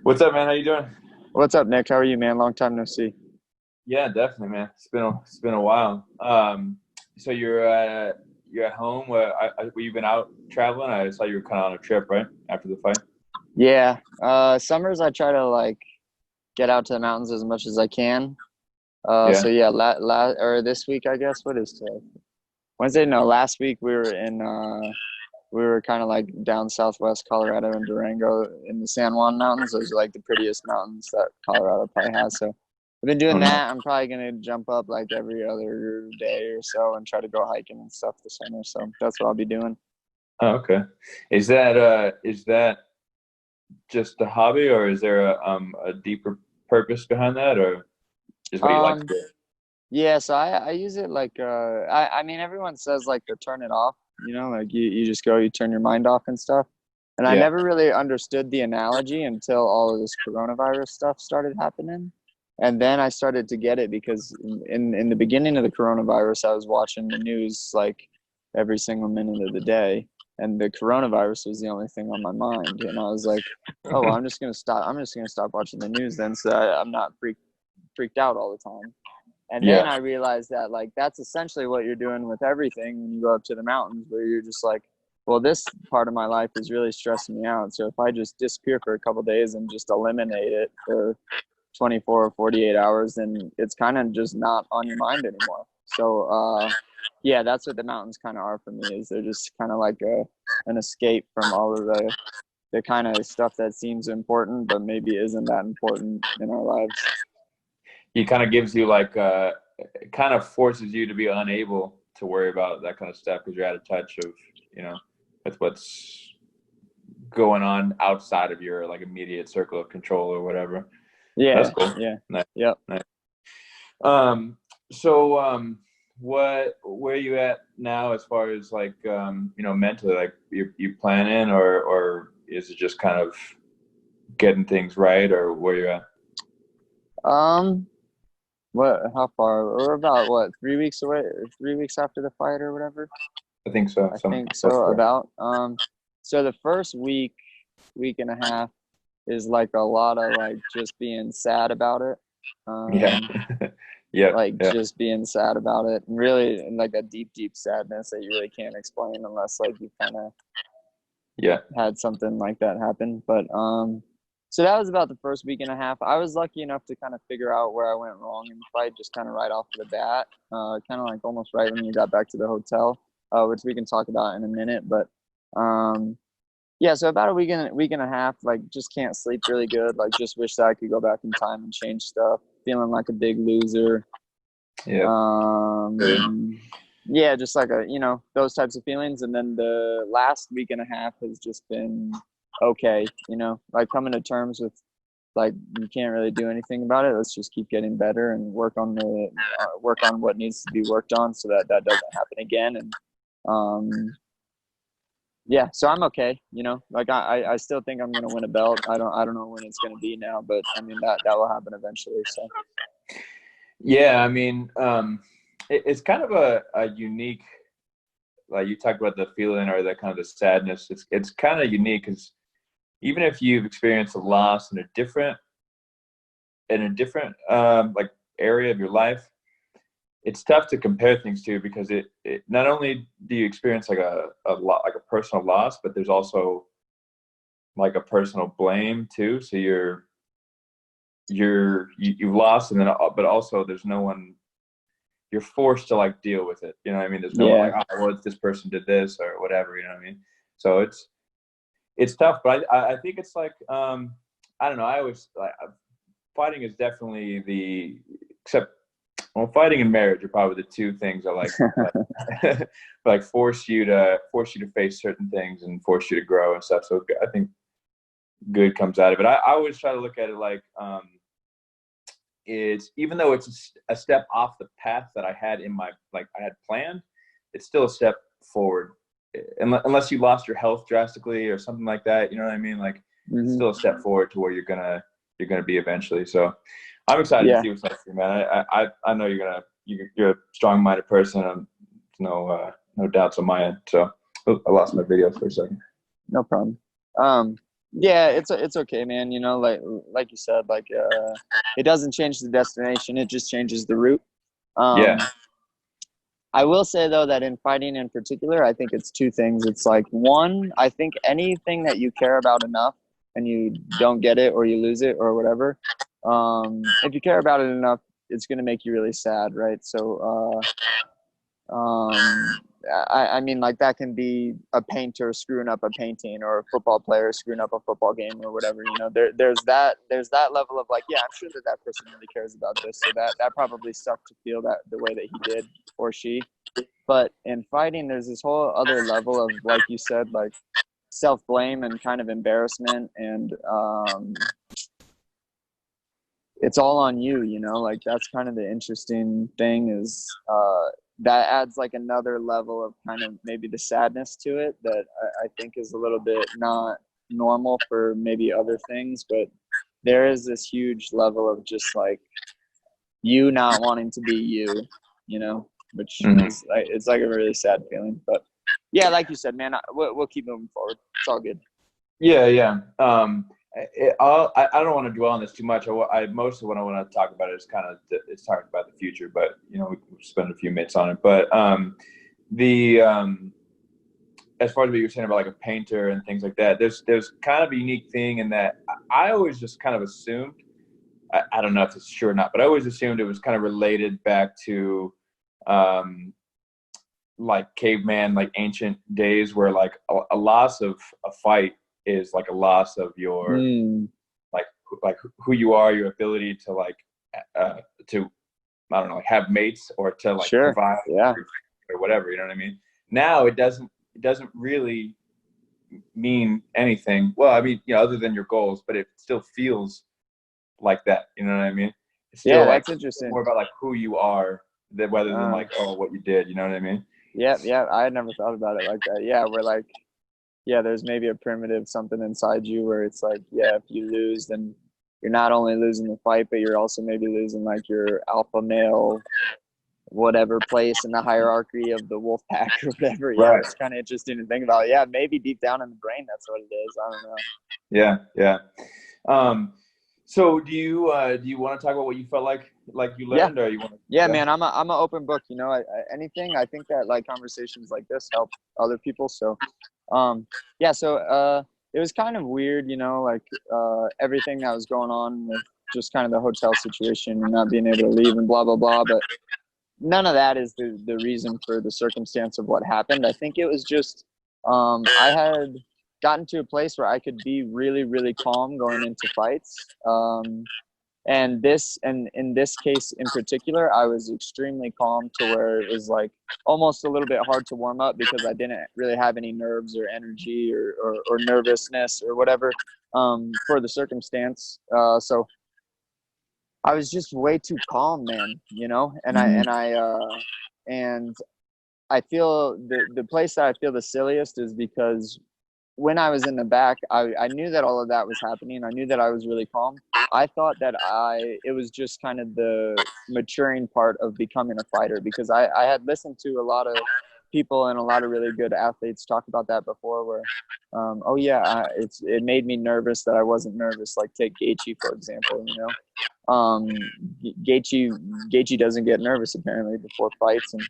What's up, man? How you doing? What's up, Nick? How are you, man? Long time no see. Yeah, definitely, man. It's been a while. So you're at home. Were you been out traveling? I saw you were kind of on a trip, right? After the fight. Yeah. Summers I try to get out to the mountains as much as I can. Yeah. So yeah, or this week I guess. What is today? Wednesday? No, last week we were kind of like down southwest Colorado and Durango in the San Juan Mountains. Those are like the prettiest mountains that Colorado probably has. So I've been Oh doing no. that. I'm probably gonna jump up like every other day or so and try to go hiking and stuff this summer. So that's what I'll be doing. Oh, okay. Is that just a hobby, or is there a deeper purpose behind that, or just what you like to Um, do? Yeah, so I use it I mean everyone says like to turn it off, like you just go, you turn your mind off and stuff. And I Yeah. never really understood the analogy until all of this coronavirus stuff started happening. And then I started to get it because in the beginning of the coronavirus, I was watching the news like every single minute of the day, and the coronavirus was the only thing on my mind. And I was like, oh, well, I'm just gonna stop. I'm just gonna stop watching the news then, so I'm not freaked out all the time. And then Yeah. I realized that that's essentially what you're doing with everything when you go up to the mountains, where you're just like, well, this part of my life is really stressing me out. So if I just disappear for a couple of days and just eliminate it for 24 or 48 hours, then it's kind of just not on your mind anymore. So yeah, that's what the mountains kind of are for me, is they're just kind of like an escape from all of the kind of stuff that seems important, but maybe isn't that important in our lives. He kind of gives you it kind of forces you to be unable to worry about that kind of stuff because you're out of touch of, with what's going on outside of your like immediate circle of control or whatever. That's Yeah, cool. yeah, Nice. yep. Nice. So where are you at now as far as mentally, like you planning, or is it just kind of getting things right, or where you at? Um, what? How far? We're about what? 3 weeks away? 3 weeks after the fight, or whatever. I think so. I Some think close so. to that. So the first week and a half is like a lot of like just being sad about it. Yeah. Um, Yep. like Yeah. just being sad about it, and really like a deep sadness that you really can't explain unless like you kind of Yeah. had something like that happen. But so that was about the first week and a half. I was lucky enough to kind of figure out where I went wrong in the fight just kind of right off the bat, kind of like almost right when we got back to the hotel, which we can talk about in a minute. But yeah, so about a week and a half, like just can't sleep really good. Like just wish that I could go back in time and change stuff. Feeling like a big loser. Yeah. Yeah, just like those types of feelings. And then the last week and a half has just been okay, like coming to terms with like you can't really do anything about it. Let's just keep getting better and work on what needs to be worked on so that doesn't happen again. And yeah, so I'm okay. Like I still think I'm gonna win a belt. I don't know when it's gonna be now, but I mean that will happen eventually. So Yeah. I mean, it's kind of a unique, like you talked about the feeling or the kind of the sadness. It's kind of unique because even if you've experienced a loss in a different like area of your life, it's tough to compare things to because it not only do you experience like like a personal loss, but there's also like a personal blame too. So you've lost, and then but also there's no one. You're forced to like deal with it. You know what I mean? There's no one yeah, like, oh, well, this person did this or whatever. You know what I mean? So it's tough, but I think it's like I don't know. I always like fighting is definitely except well, fighting and marriage are probably the two things that like force you to face certain things and force you to grow and stuff. So I think good comes out of it. I always try to look at it like it's, even though it's a step off the path that I had I had planned, it's still a step forward. Unless you lost your health drastically or something like that, you know what I mean? Like it's still a step forward to where you're gonna be eventually. So I'm excited to yeah. see what's next for you, man. I know you're a strong-minded person. No doubts on my end. So I lost my video for a second. No problem. Yeah, it's okay, man. You know, like you said, it doesn't change the destination; it just changes the route. Um, Yeah. I will say though that in fighting in particular, I think it's two things. It's like one, I think anything that you care about enough and you don't get it or you lose it or whatever, if you care about it enough, it's gonna make you really sad, right? So I mean, like that can be a painter screwing up a painting or a football player screwing up a football game or whatever. You know, there's that level of like, yeah, I'm sure that that person really cares about this, so that probably sucked to feel that the way that he did or she. But in fighting, there's this whole other level of, like you said, like self blame and kind of embarrassment, and it's all on you. You know, like that's kind of the interesting thing is that adds like another level of kind of maybe the sadness to it that I think is a little bit not normal for maybe other things, but there is this huge level of just like you not wanting to be you, you know, which Mhm. is like, it's like a really sad feeling. But yeah, like you said, man, we'll keep moving forward. It's all good. Yeah, yeah. I don't want to dwell on this too much. Most of what I want to talk about is kind of it's talking about the future, but you know, we can spend a few minutes on it. But the as far as what you were saying about like a painter and things like that, there's kind of a unique thing in that I always just kind of assumed. I don't know if it's true or not, but I always assumed it was kind of related back to like caveman, like ancient days, where like a loss of a fight is like a loss of your like who you are, your ability to like to I don't know, like have mates or to like Sure. provide Yeah. or whatever. You know what I mean? Now it doesn't really mean anything. Well, I mean, you know, other than your goals, but it still feels like that. You know what I mean? It's Yeah, still like that's interesting. more about like who you are than rather than Uh, like what you did. You know what I mean? yeah, yeah. I had never thought about it like that. Yeah, we're like, yeah, there's maybe a primitive something inside you where it's like, yeah, if you lose, then you're not only losing the fight, but you're also maybe losing like your alpha male, whatever place in the hierarchy of the wolf pack or whatever. Yeah, Right. it's kind of interesting to think about. Yeah, maybe deep down in the brain, that's what it is. I don't know. Yeah. Yeah. Um, so do you want to talk about what you felt like you Yeah, learned, or you want to? yeah, Yeah. man. I'm an open book. You know, anything. I think that like conversations like this help other people. So, yeah. So, it was kind of weird, you know, like everything that was going on with just kind of the hotel situation and not being able to leave and blah blah blah. But none of that is the reason for the circumstance of what happened. I think it was just I had gotten to a place where I could be really really calm going into fights. And in this case in particular, I was extremely calm to where it was like almost a little bit hard to warm up because I didn't really have any nerves or energy or nervousness or whatever for the circumstance. So I was just way too calm, man, you know, and I feel the place that I feel the silliest is because when I was in the back, I knew that all of that was happening. I knew that I was really calm. I thought that it was just kind of the maturing part of becoming a fighter because I had listened to a lot of people and a lot of really good athletes talk about that before where, oh yeah, it made me nervous that I wasn't nervous. Like take Gaethje, for example, you know, Gaethje doesn't get nervous apparently before fights. And,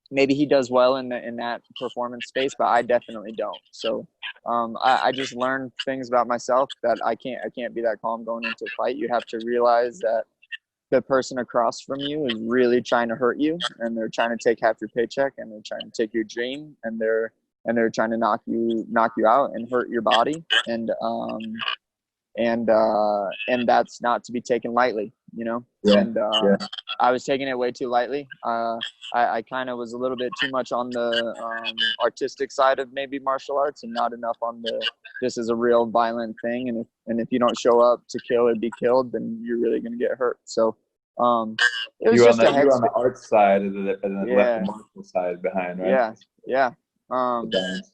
maybe he does well in that performance space, but I definitely don't. So I just learned things about myself that I can't be that calm going into a fight. You have to realize that the person across from you is really trying to hurt you, and they're trying to take half your paycheck, and they're trying to take your dream, and they're trying to knock you out and hurt your body. And that's not to be taken lightly, you know. Yeah. And Yeah. I was taking it way too lightly. I kind of was a little bit too much on the artistic side of maybe martial arts and not enough on the this is a real violent thing, and if you don't show up to kill or be killed, then you're really gonna get hurt. So it was just a You were on headspace. the art side and then left the Yeah, martial side behind, right? yeah, yeah. The Um, balance.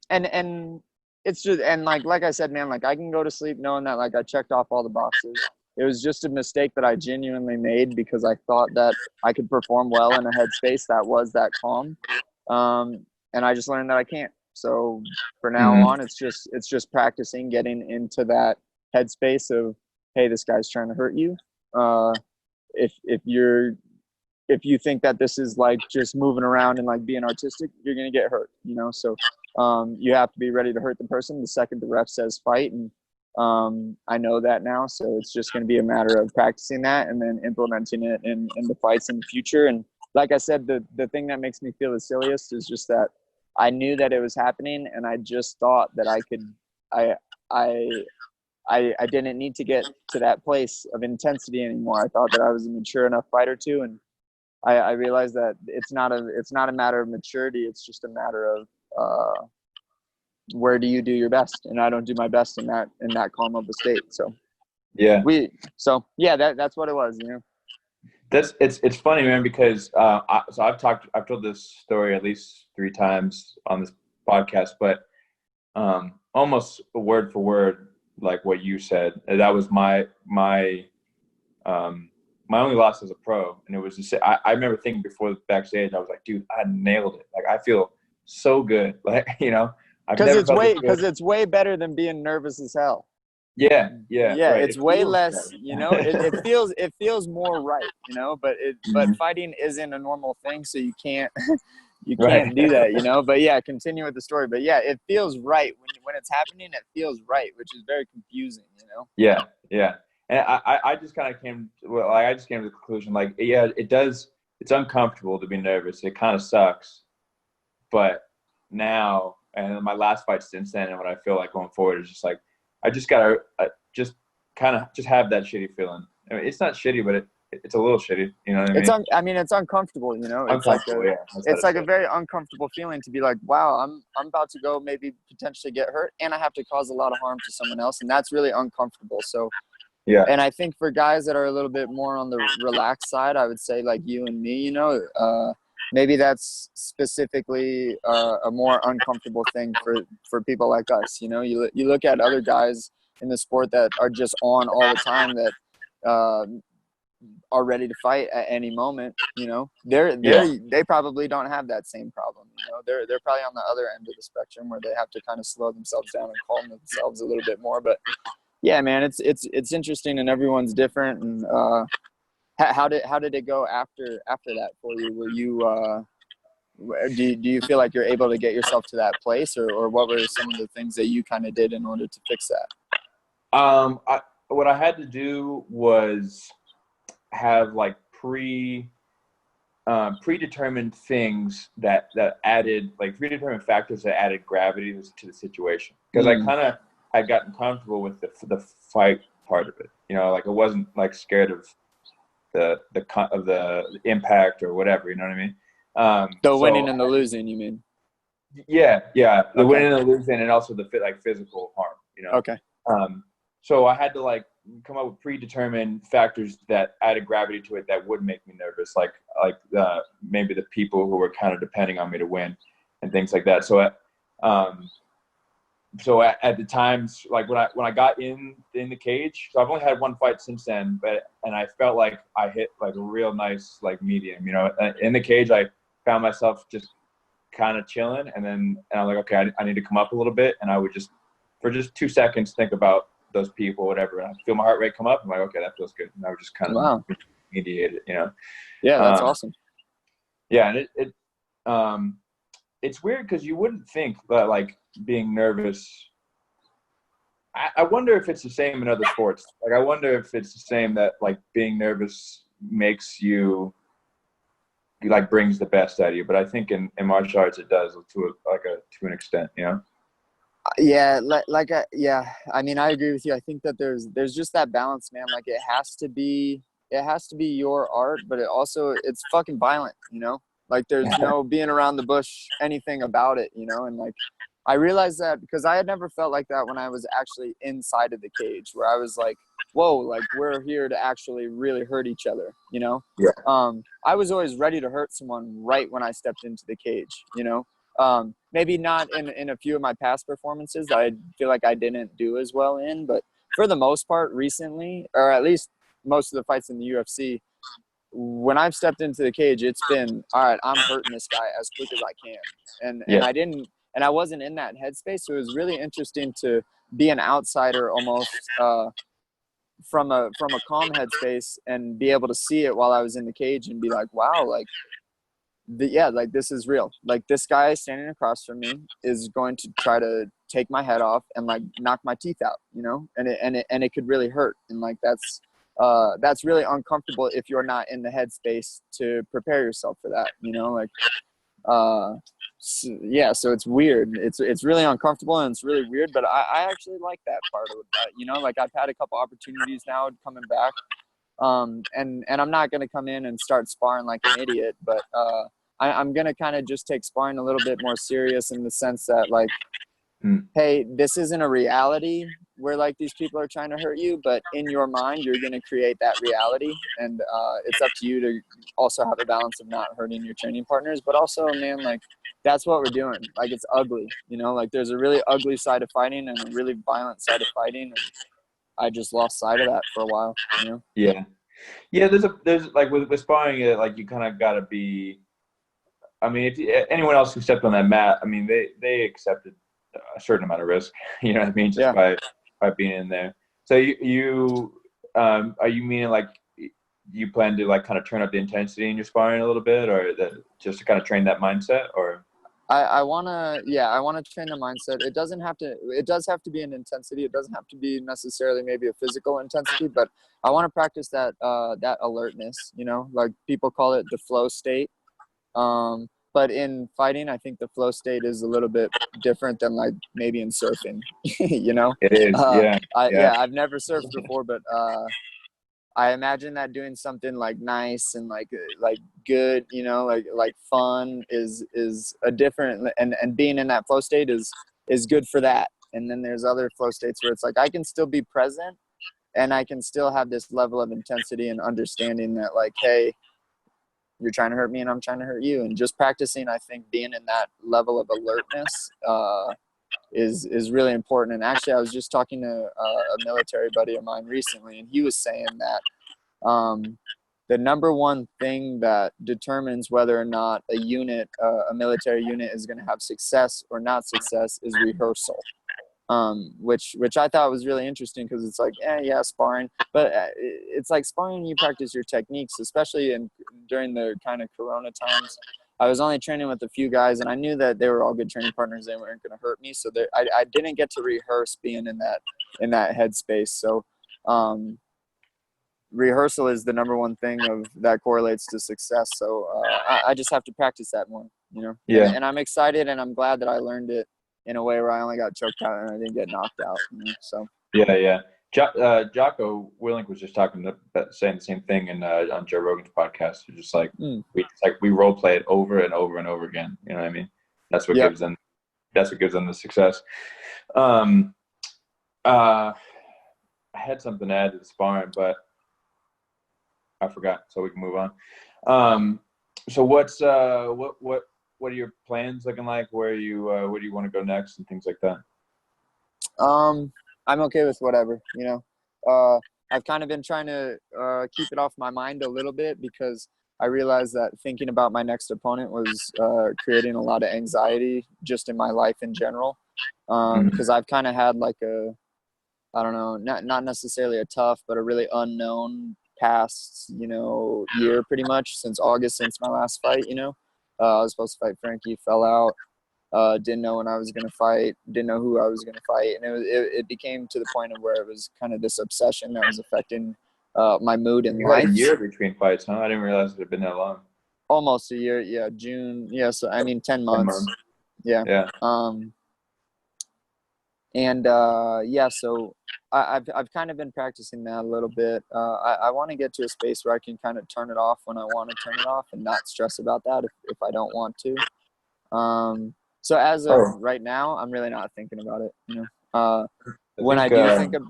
and it's just, and like I said, man, like I can go to sleep knowing that like I checked off all the boxes. It was just a mistake that I genuinely made because I thought that I could perform well in a headspace that was that calm, and I just learned that I can't. So for now on, it's just practicing getting into that headspace of, hey, this guy's trying to hurt you. If you think that this is like just moving around and like being artistic, you're gonna get hurt, you know. So you have to be ready to hurt the person the second the ref says fight, and I know that now. So it's just gonna be a matter of practicing that and then implementing it in the fights in the future. And like I said, the thing that makes me feel the silliest is just that I knew that it was happening, and I just thought that I could. I didn't need to get to that place of intensity anymore. I thought that I was a mature enough fighter too, and I realized that it's not a matter of maturity. It's just a matter of where do you do your best, and I don't do my best in that calm of a state. So that's what it was, you know. It's funny, man, because I've told this story at least 3 times on this podcast, but almost word for word like what you said. That was my only loss as a pro, and it was just I remember thinking before the backstage, I was like, dude, I nailed it. Like I feel so good, like, you know, because it's way better than being nervous as hell. Yeah, right. It's way less, you know. It feels more right, you know. But fighting isn't a normal thing, so you can't can't do that, you know. But yeah, continue with the story. But yeah, it feels right when it's happening. It feels right, which is very confusing, you know. Yeah. And I just kind of came to the conclusion, like, yeah, it does. It's uncomfortable to be nervous. It kind of sucks, but now and my last fight since then, and what I feel like going forward is just like. I just gotta just have that shitty feeling. I mean, it's not shitty, but it's a little shitty. You know what I mean? It's uncomfortable. You know, it's like a very uncomfortable feeling to be like, wow, I'm about to go maybe potentially get hurt, and I have to cause a lot of harm to someone else, and that's really uncomfortable. So yeah. And I think for guys that are a little bit more on the relaxed side, I would say like you and me, you know. Maybe that's specifically a more uncomfortable thing for people like us. You know, you look at other guys in the sport that are just on all the time that are ready to fight at any moment. You know, they probably don't have that same problem. You know, they're probably on the other end of the spectrum where they have to kind of slow themselves down and calm themselves a little bit more. But yeah, man, it's interesting, and everyone's different. And how did it go after that for you? Were you do you feel like you're able to get yourself to that place, or what were some of the things that you kind of did in order to fix that? What I had to do was have like predetermined things that added, like predetermined factors that added gravity to the situation, because I kind of had gotten comfortable with the fight part of it. You know, like I wasn't like scared of the impact or whatever, you know what I mean? The winning and the losing, you mean? Yeah. The winning and the losing, and also the physical harm, you know? Okay. So I had to like come up with predetermined factors that added gravity to it that would make me nervous, like maybe the people who were kind of depending on me to win and things like that. So at the times, like when I got in the cage, so I've only had one fight since then, and I felt like I hit like a real nice like medium, you know. In the cage, I found myself just kind of chilling, and I'm like, okay, I need to come up a little bit, and I would just for just 2 seconds think about those people, whatever, and I feel my heart rate come up. I'm like, okay, that feels good, and I would just kind of mediate it, you know. Yeah, that's awesome. Yeah, and it's weird because you wouldn't think that like being nervous. I wonder if it's the same in other sports. Like I wonder if it's the same that like being nervous makes you like brings the best out of you. But I think in martial arts it does to an extent, you know. Yeah, I mean, I agree with you. I think that there's just that balance, man. Like it has to be your art, but it's fucking violent, you know. Like there's no being around the bush, anything about it, you know. And like I realized that because I had never felt like that when I was actually inside of the cage, where I was like, whoa, like we're here to actually really hurt each other, you know. Yeah. I was always ready to hurt someone right when I stepped into the cage, you know. Maybe not in a few of my past performances that I feel like I didn't do as well in, but for the most part recently, or at least most of the fights in the UFC, when I've stepped into the cage, it's been, all right, I'm hurting this guy as quick as I can. And and I wasn't in that headspace. So it was really interesting to be an outsider almost, from a calm headspace, and be able to see it while I was in the cage and be like, wow, like, like this is real. Like this guy standing across from me is going to try to take my head off and like knock my teeth out, you know, and it could really hurt. And like, that's really uncomfortable if you're not in the headspace to prepare yourself for that, you know, like, so it's weird. It's really uncomfortable and it's really weird, but I actually like that part of it. You know, like I've had a couple opportunities now coming back. And I'm not going to come in and start sparring like an idiot, but, I'm going to kind of just take sparring a little bit more serious, in the sense that like, hey, this isn't a reality where like these people are trying to hurt you, but in your mind, you're going to create that reality. And, it's up to you to also have a balance of not hurting your training partners, but also, man, like that's what we're doing. Like it's ugly, you know, like there's a really ugly side of fighting and a really violent side of fighting. And I just lost sight of that for a while, you know? Yeah. Yeah. There's like with sparring, like you kind of got to be, I mean, if anyone else who stepped on that mat, I mean, they accepted a certain amount of risk, you know what I mean? Just by being in there. So you are you meaning like you plan to like kind of turn up the intensity in your sparring a little bit, or just to kind of train that mindset, or? I want to train the mindset. It does have to be an intensity. It doesn't have to be necessarily maybe a physical intensity, but I want to practice that alertness, you know, like people call it the flow state. But in fighting, I think the flow state is a little bit different than like maybe in surfing, you know? It is, yeah. I've never surfed before, but I imagine that doing something like nice and like good, you know, like fun is a different, and being in that flow state is good for that. And then there's other flow states where it's like I can still be present and I can still have this level of intensity and understanding that like, hey, you're trying to hurt me and I'm trying to hurt you. And just practicing, I think being in that level of alertness is really important. And actually I was just talking to a military buddy of mine recently, and he was saying that the number one thing that determines whether or not a military unit is going to have success or not success is rehearsal. Which I thought was really interesting, because it's like, yeah, sparring, but it's like sparring, you practice your techniques, especially during the kind of Corona times. I was only training with a few guys, and I knew that they were all good training partners. They weren't going to hurt me, so I didn't get to rehearse being in that headspace. So rehearsal is the number one thing that correlates to success. So I just have to practice that more, you know. Yeah. And I'm excited, and I'm glad that I learned it in a way where I only got choked out and I didn't get knocked out, you know? So yeah. Jocko Willink was just saying the same thing on Joe Rogan's podcast. It's just like we role play it over and over and over again. You know what I mean? That's what gives them the success. I had something to add to the sparring, but I forgot, so we can move on. So what are your plans looking like? Where do you want to go next and things like that? I'm okay with whatever, you know. I've kind of been trying to keep it off my mind a little bit, because I realized that thinking about my next opponent was creating a lot of anxiety just in my life in general. Because I've kind of had like I don't know, not necessarily a tough, but a really unknown past, you know, year pretty much since August, since my last fight, you know. I was supposed to fight Frankie, fell out. Didn't know when I was going to fight, didn't know who I was going to fight. And it became to the point of where it was kind of this obsession that was affecting my mood in life. A year between fights, huh? I didn't realize it had been that long. Almost a year, yeah. June, yeah. So I mean, 10 months. Yeah. So I've kind of been practicing that a little bit. I want to get to a space where I can kind of turn it off when I want to turn it off and not stress about that if I don't want to. So as of right now, I'm really not thinking about it. You know, when I do think of,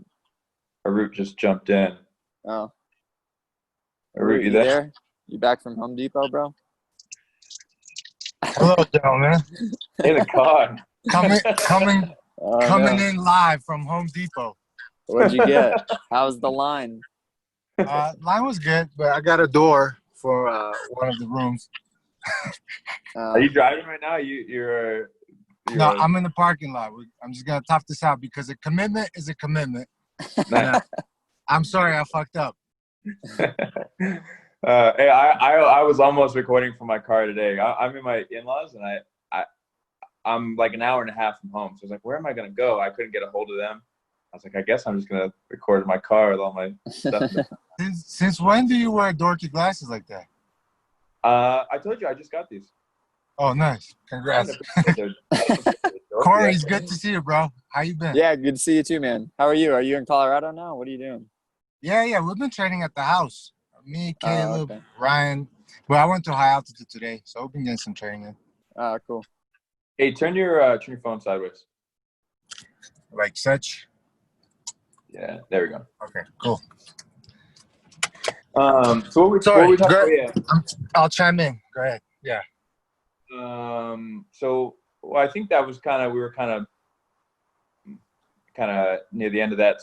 Arut just jumped in. Oh, Arut, you there? You back from Home Depot, bro? Hello, gentlemen. In the car. Coming in live from Home Depot. What'd you get? How's the line? Line was good, but I got a door for one of the rooms. Are you driving right now? You're No, I'm in the parking lot. I'm just gonna tough this out because a commitment is a commitment. I'm sorry, I fucked up. Hey, I was almost recording from my car today. I'm in my in-laws, and I'm like an hour and a half from home. So I was like, where am I gonna go? I couldn't get a hold of them. I was like, I guess I'm just gonna record in my car with all my stuff. Since when do you wear dorky glasses like that? I told you I just got these. Oh, nice. Congrats. Cory, it's good to see you, bro. How you been? Yeah, good to see you too, man. How are you? Are you in Colorado now? What are you doing? Yeah. We've been training at the house. Me, Caleb, okay. Ryan. Well, I went to high altitude today, so we've been getting some training in. Cool. Hey, turn your phone sideways. Like such. Yeah, there we go. Okay, cool. So what we talking about? Yeah. I'll chime in. Go ahead. Yeah. So I think that was we were kind of near the end of that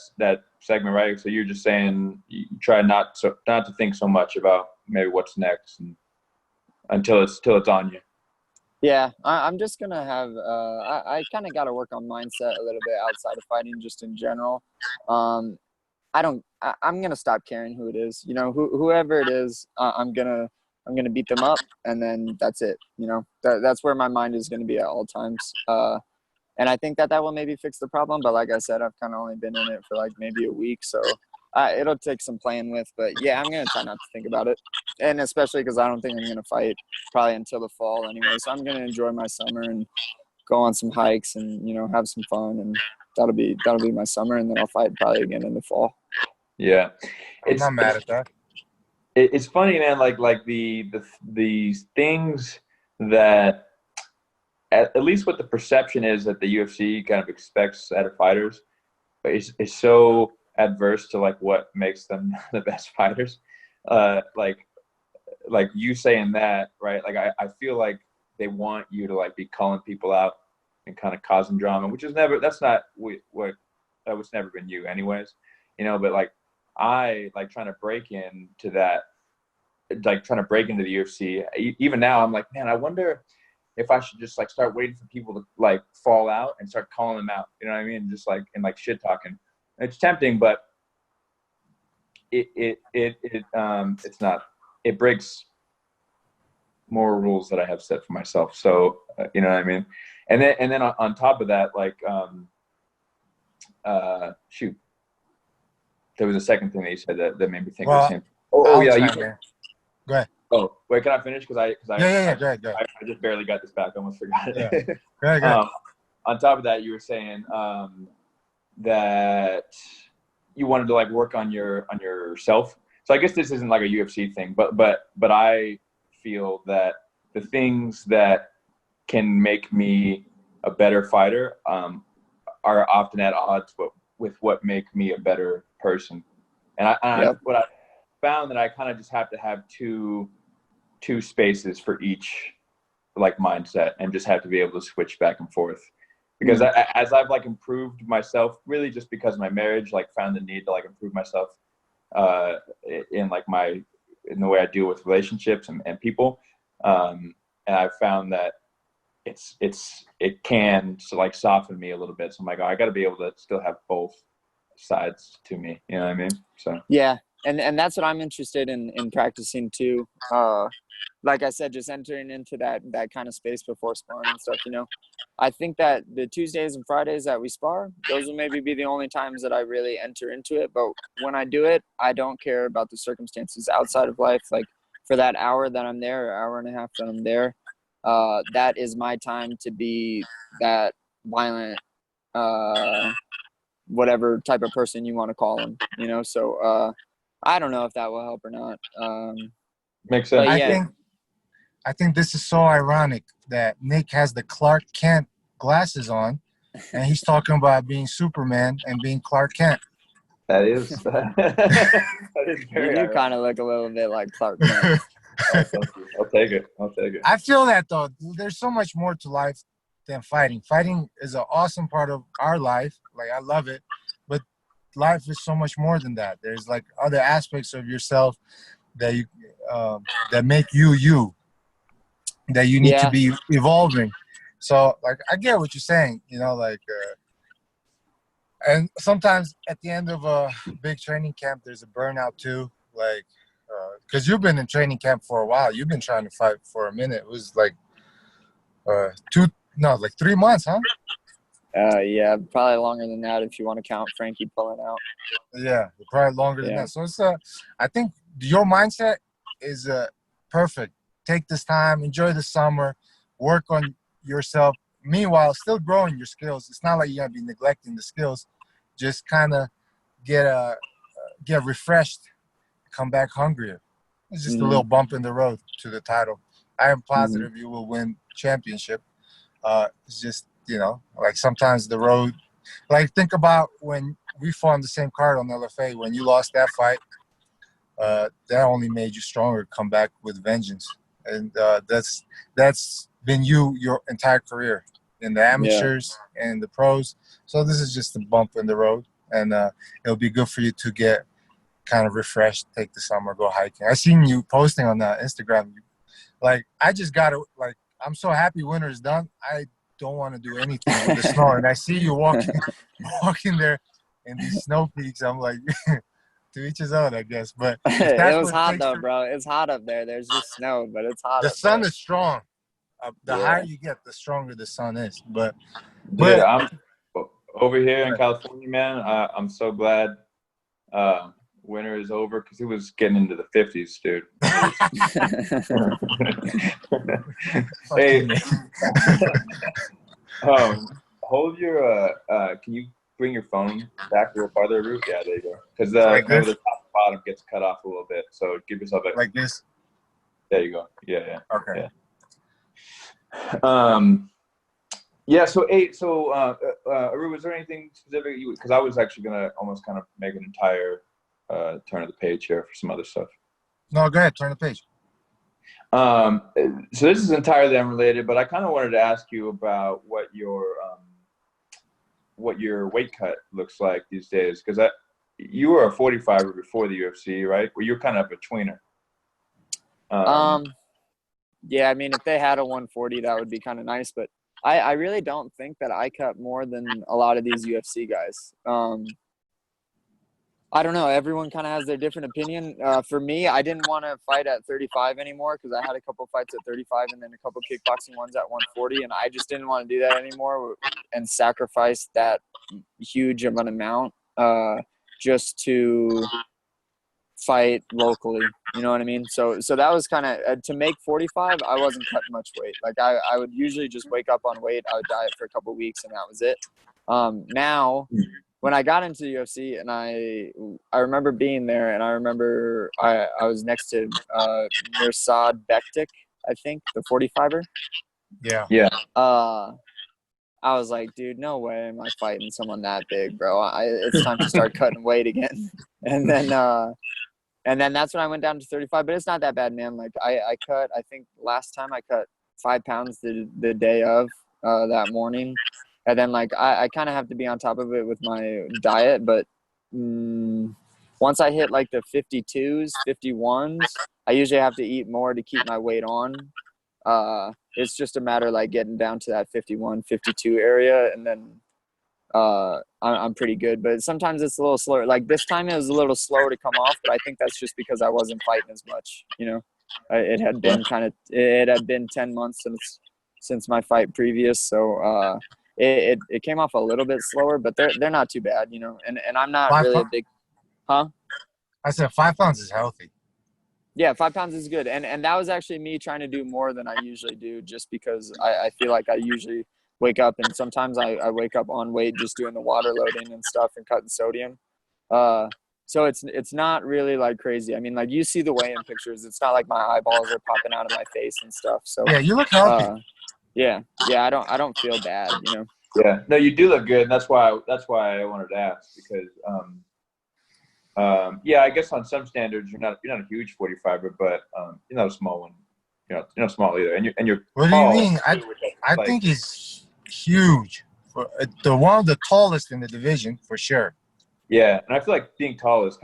segment, right? So you're just saying you try not to think so much about maybe what's next until it's on you. Yeah, I'm just gonna have. I kind of got to work on mindset a little bit outside of fighting, just in general. I'm gonna stop caring who it is. You know, whoever it is, I'm gonna beat them up, and then that's it. You know, that's where my mind is gonna be at all times. And I think that will maybe fix the problem. But like I said, I've kind of only been in it for like maybe a week, so it'll take some playing with. But yeah, I'm gonna try not to think about it, and especially because I don't think I'm gonna fight probably until the fall anyway. So I'm gonna enjoy my summer and go on some hikes and have some fun, and that'll be my summer, and then I'll fight probably again in the fall. Yeah, I'm not mad at that. It's funny, man. Like the things that at least what the perception is that the UFC kind of expects out of fighters is so adverse to like what makes them the best fighters. Like you saying that, right? Like I feel like they want you to like be calling people out and kind of causing drama, which is that's not what that was never been you anyways, but like I like trying to break into that, like trying to break into the UFC. Even now I'm like, man, I wonder if I should just like start waiting for people to like fall out and start calling them out. You know what I mean? Just like, and like shit talking. It's tempting, but it's not. It breaks more rules that I have set for myself. So you know what I mean? And then on top of that, like shoot, there was a second thing that you said that made me think of the same. Oh yeah, go ahead. Oh wait, can I finish? Because I Go ahead. I just barely got this back. I almost forgot it. Yeah. Go ahead. On top of that, you were saying that you wanted to like work on yourself. So I guess this isn't like a UFC thing, but I feel that the things that can make me a better fighter are often at odds with what make me a better person. And what I found that I kind of just have to have two spaces for each like mindset, and just have to be able to switch back and forth. Because as I've like improved myself, really just because of my marriage, like found the need to like improve myself in the way I deal with relationships and people. And I've found that it can like soften me a little bit. So I'm like, I got to be able to still have both sides to me. You know what I mean? So yeah. And that's what I'm interested in practicing too. Like I said, just entering into that kind of space before sparring and stuff, I think that the Tuesdays and Fridays that we spar, those will maybe be the only times that I really enter into it. But when I do it, I don't care about the circumstances outside of life. Like for that hour that I'm there, or hour and a half that I'm there, that is my time to be that violent, whatever type of person you want to call him, So I don't know if that will help or not. Makes sense. Yeah. I think this is so ironic that Nick has the Clark Kent glasses on, and he's talking about being Superman and being Clark Kent. That is very you do kind of look a little bit like Clark Kent. I'll take it. I feel that, though. There's so much more to life than fighting. Fighting is an awesome part of our life. Like, I love it. But life is so much more than that. There's, like, other aspects of yourself that you that make you, that you need to be evolving. So like I get what you're saying, you know, like and sometimes at the end of a big training camp, there's a burnout too. Like, because you've been in training camp for a while. You've been trying to fight for a minute. It was like 3 months, huh? Yeah, probably longer than that if you want to count Frankie pulling out. Yeah, probably longer than that. So it's I think your mindset is perfect. Take this time, enjoy the summer, work on yourself. Meanwhile, still growing your skills. It's not like you're gonna be neglecting the skills. Just kind of get refreshed, come back hungrier. It's just a little bump in the road to the title. I am positive you will win championship. It's just, you know, like sometimes the road, like think about when we fought on the same card on LFA. When you lost that fight, that only made you stronger. Come back with vengeance, and that's been your entire career in the amateurs and the pros. So this is just a bump in the road, and it'll be good for you to get kind of refreshed, take the summer, go hiking. I seen you posting on Instagram. Like I just got to like. I'm so happy winter is done. I don't want to do anything with the snow, and I see you walking there in these snow peaks. I'm like, to each his own, I guess. But it was hot though, bro. It's hot up there. There's just snow, but it's hot. The sun is strong. The higher you get, the stronger the sun is. But I'm over here in California, man. I'm so glad winter is over because it was getting into the 50s, dude. Hey, hold your can you bring your phone back a little farther, Root? Yeah, there you go. Because remember the top and bottom gets cut off a little bit, so give yourself like this. There you go. Yeah. Okay. Yeah. So Aru, was there anything specific because I was actually gonna almost kind of make an entire turn of the page here for some other stuff. No, go ahead. Turn the page. So this is entirely unrelated, but I kind of wanted to ask you about what your weight cut looks like these days, because you were a 45er before the UFC, right? Well, you're kind of a tweener. Yeah, I mean, if they had a 140, that would be kind of nice, but I really don't think that I cut more than a lot of these UFC guys. I don't know. Everyone kind of has their different opinion. For me, I didn't want to fight at 35 anymore because I had a couple fights at 35 and then a couple kickboxing ones at 140, and I just didn't want to do that anymore and sacrifice that huge of an amount just to fight locally. You know what I mean? So that was kind of to make 45. I wasn't cutting much weight. Like I would usually just wake up on weight. I would diet for a couple weeks and that was it. Now. When I got into the UFC, and I remember being there, and I remember I was next to Mirsad Bektik, I think, the 45er. Yeah. I was like, dude, no way am I fighting someone that big, bro. It's time to start cutting weight again. And then that's when I went down to 35. But it's not that bad, man. Like I think last time I cut 5 pounds the day of that morning. And then, like, I kind of have to be on top of it with my diet. But once I hit, like, the 52s, 51s, I usually have to eat more to keep my weight on. It's just a matter, like, getting down to that 51, 52 area. And then I'm pretty good. But sometimes it's a little slower. Like, this time it was a little slower to come off. But I think that's just because I wasn't fighting as much, you know. It had been 10 months since my fight previous. So, it came off a little bit slower, but they're not too bad, you know. And I'm not really a big, huh? I said 5 pounds is healthy. Yeah, 5 pounds is good, and that was actually me trying to do more than I usually do, just because I feel like I usually wake up and sometimes I wake up on weight just doing the water loading and stuff and cutting sodium. So it's not really like crazy. I mean, like you see the weigh-in pictures. It's not like my eyeballs are popping out of my face and stuff. So yeah, you look healthy. Yeah, I don't feel bad, you know. Yeah, no, you do look good, and that's why I wanted to ask because, yeah, I guess on some standards you're not a huge 45er, but you're not a small one. You're not small either, and you're. What tall, do you mean? I think he's huge. One of the tallest in the division for sure. Yeah, and I feel like being tall is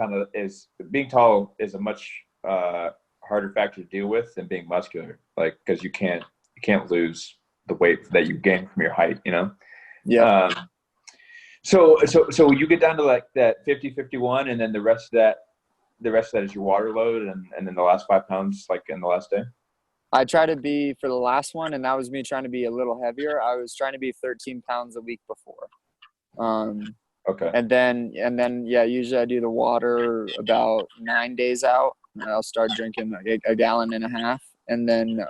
a much harder factor to deal with than being muscular, like because you can't lose the weight that you gain from your height, you know? Yeah. So you get down to like that 50, 51, and then the rest of that is your water load, and then the last 5 pounds like in the last day? I try to be, for the last one, and that was me trying to be a little heavier, I was trying to be 13 pounds a week before. Okay. And then, yeah, usually I do the water about 9 days out. I'll start drinking a gallon and a half. And then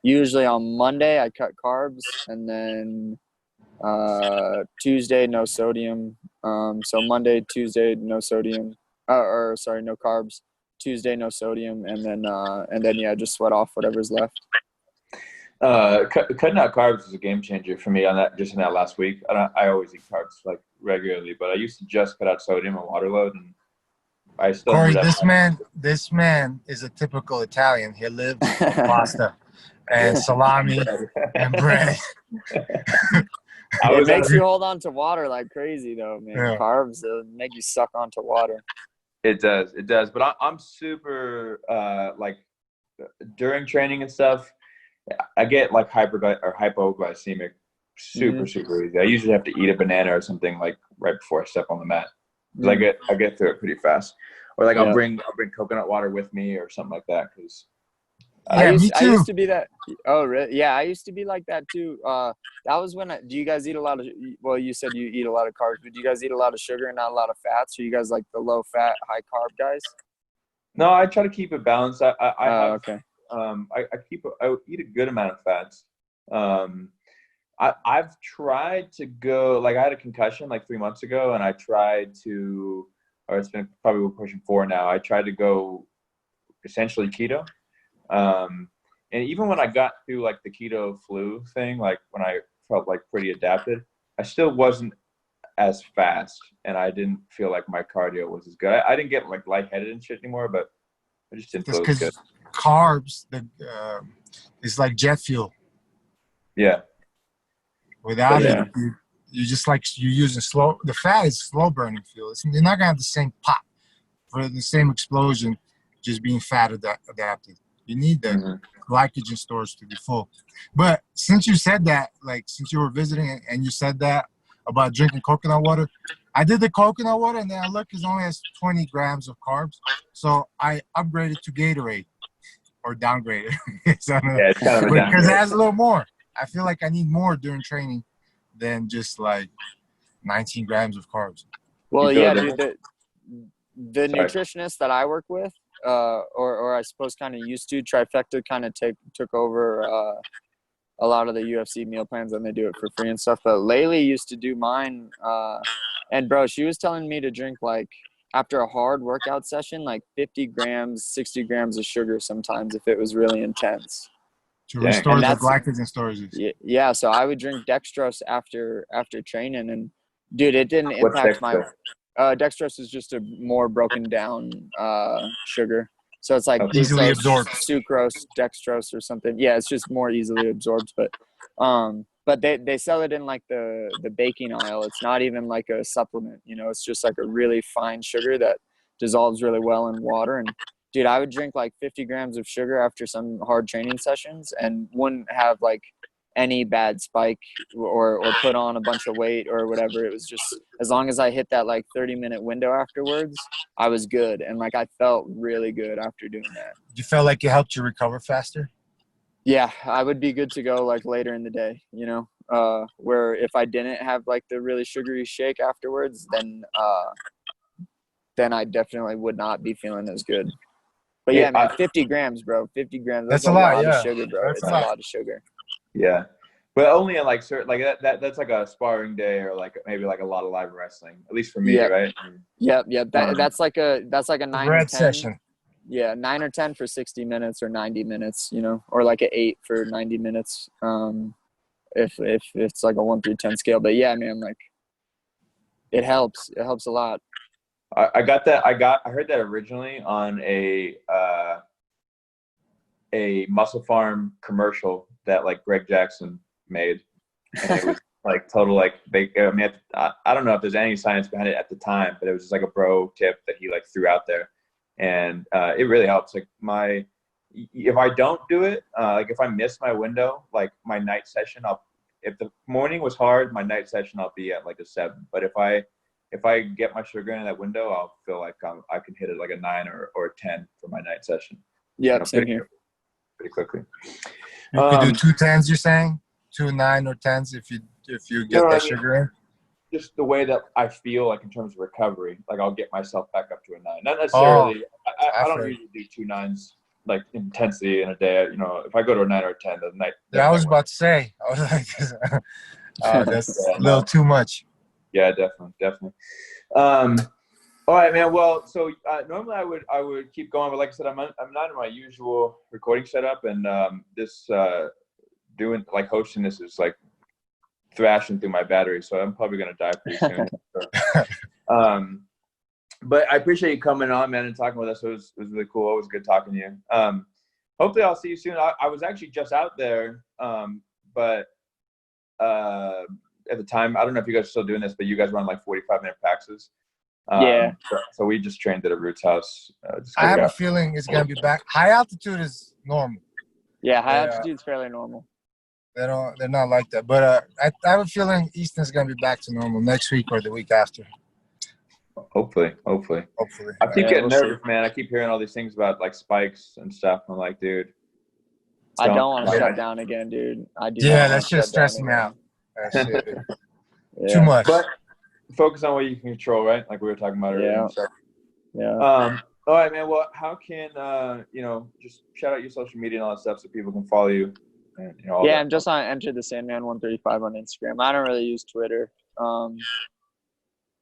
usually on Monday I cut carbs, and then Tuesday, no sodium. So Monday, Tuesday, no sodium, no carbs. Tuesday, no sodium, and then yeah, just sweat off whatever's left. Cutting out carbs is a game changer for me on that, just in that last week. I always eat carbs like regularly, but I used to just cut out sodium and water load, and I still. Cory, this man is a typical Italian. He lives on pasta and salami and bread. It makes you hold on to water like crazy, though, man. Yeah. Carbs make you suck onto water. It does. But I'm super like during training and stuff, I get like hypoglycemic super easy. I usually have to eat a banana or something like right before I step on the mat. I get through it pretty fast. Or like I'll bring coconut water with me or something like that, because I used to be that. Oh, really? Yeah, I used to be like that too. That was when do you guys eat a lot of, well, you said you eat a lot of carbs, but do you guys eat a lot of sugar and not a lot of fats? Are you guys like the low fat, high carb guys? No, I try to keep it balanced. Okay. I eat a good amount of fats. I've tried to go, like I had a concussion like 3 months ago, and I tried to, or it's been probably we're pushing 4 now. I tried to go essentially keto. And even when I got through like the keto flu thing, like when I felt like pretty adapted, I still wasn't as fast, and I didn't feel like my cardio was as good. I didn't get like lightheaded and shit anymore, but I just didn't feel as good. Carbs, it's like jet fuel. Yeah. Without it, you just like you're using the fat is slow burning fuel. You're not gonna have the same pop for the same explosion, just being fat adapted. You need the glycogen stores to be full. But since you said that, like since you were visiting and you said that about drinking coconut water, I did the coconut water, and then I looked, it only has 20 grams of carbs. So I upgraded to Gatorade, or downgraded. It's kind of a because it has a little more. I feel like I need more during training than just like 19 grams of carbs. Well, yeah, dude, the nutritionist that I work with, or I suppose kind of used to, Trifecta kind of took over a lot of the UFC meal plans, and they do it for free and stuff. But Laylee used to do mine, and bro, she was telling me to drink like after a hard workout session, like 50 grams, 60 grams of sugar sometimes if it was really intense. To restore the glycogen storage. Yeah, so I would drink dextrose after training, and dude, it didn't impact my. Dextrose is just a more broken down sugar, so it's like easily absorbed sucrose, dextrose, or something. Yeah, it's just more easily absorbed. But they sell it in like the baking aisle. It's not even like a supplement, you know. It's just like a really fine sugar that dissolves really well in water. And dude, I would drink like 50 grams of sugar after some hard training sessions and wouldn't have like any bad spike or put on a bunch of weight or whatever. It was just, as long as I hit that like 30-minute window afterwards, I was good. And like I felt really good after doing that. You felt like it helped you recover faster? Yeah, I would be good to go like later in the day, you know, where if I didn't have like the really sugary shake afterwards, then I definitely would not be feeling as good. But yeah, man, 50 grams, bro. 50 grams. That's a lot of sugar, bro. It's a lot of sugar. Yeah. But only in like certain, like that's like a sparring day, or like maybe like a lot of live wrestling, at least for me, right? Yep. That's like a 9 or 10 session. Yeah, 9 or 10 for 60 minutes or 90 minutes, you know, or like an 8 for 90 minutes. If it's like a 1 through 10 scale. But yeah, man, like it helps. It helps a lot. I got that. I heard that originally on a Muscle Farm commercial that like Greg Jackson made, and it was like total like I don't know if there's any science behind it at the time, but it was just like a bro tip that he like threw out there, and it really helps. Like if I don't do it, like if I miss my window, like my night session, if the morning was hard, my night session, I'll be at like a 7. But if I get my sugar in that window, I'll feel like I can hit it like a 9 or a 10 for my night session. Yeah, same here. Pretty quickly. You could do 2 10s, you're saying? 2 9 or 10s if you get that sugar in? Just the way that I feel like in terms of recovery, like I'll get myself back up to a 9. Not necessarily. I don't usually do 2 9s like intensity in a day. You know, if I go to a 9 or a 10, the night. Yeah, I was about to say. I was like, that's a little too much. Yeah, definitely. All right, man. Well, so normally I would keep going, but like I said, I'm not in my usual recording setup, and this doing like hosting this is like thrashing through my battery, so I'm probably gonna die pretty soon. But I appreciate you coming on, man, and talking with us. It was really cool. Always good talking to you. Hopefully, I'll see you soon. I was actually just out there, but at the time, I don't know if you guys are still doing this, but you guys run like 45-minute paxes. Yeah. So we just trained at a Root's house. I have a feeling it's gonna be back. High altitude is normal. Yeah, high altitude is fairly normal. They're not like that. But I have a feeling Easton's gonna be back to normal next week or the week after. Hopefully. I keep getting nervous, man. I keep hearing all these things about like spikes and stuff. I'm like, dude. I don't want to shut down again, dude. I do. Yeah, that's just stressing me out. That shit. Too much. But focus on what you can control, right? Like we were talking about earlier. Yeah. All right, man. Well, how can just shout out your social media and all that stuff so people can follow you? And, I'm just on Enter the Sandman 135 on Instagram. I don't really use Twitter.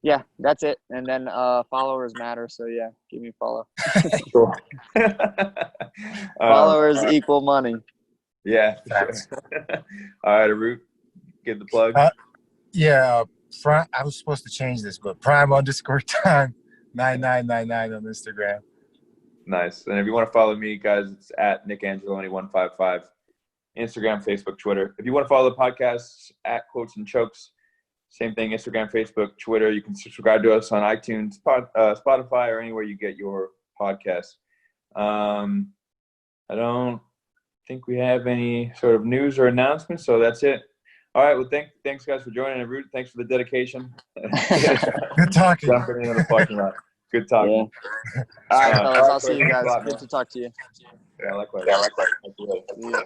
Yeah, that's it. And then followers matter, so yeah, give me a follow. Cool. Followers equal money. Yeah. All right, Root, give the plug. I was supposed to change this, but Prime_time 9999 on Instagram. Nice. And if you want to follow me, guys, it's at NickAngeloni155. Instagram, Facebook, Twitter. If you want to follow the podcast, at Quotes and Chokes, same thing, Instagram, Facebook, Twitter. You can subscribe to us on iTunes, Spotify, or anywhere you get your podcasts. I don't think we have any sort of news or announcements, so that's it. All right, well, thanks, guys, for joining. And Root, thanks for the dedication. Good talking. Jumping into the parking lot. Good talking. Yeah. All right, fellas, I'll see you guys. Good to talk to you. Yeah, likewise. Yeah.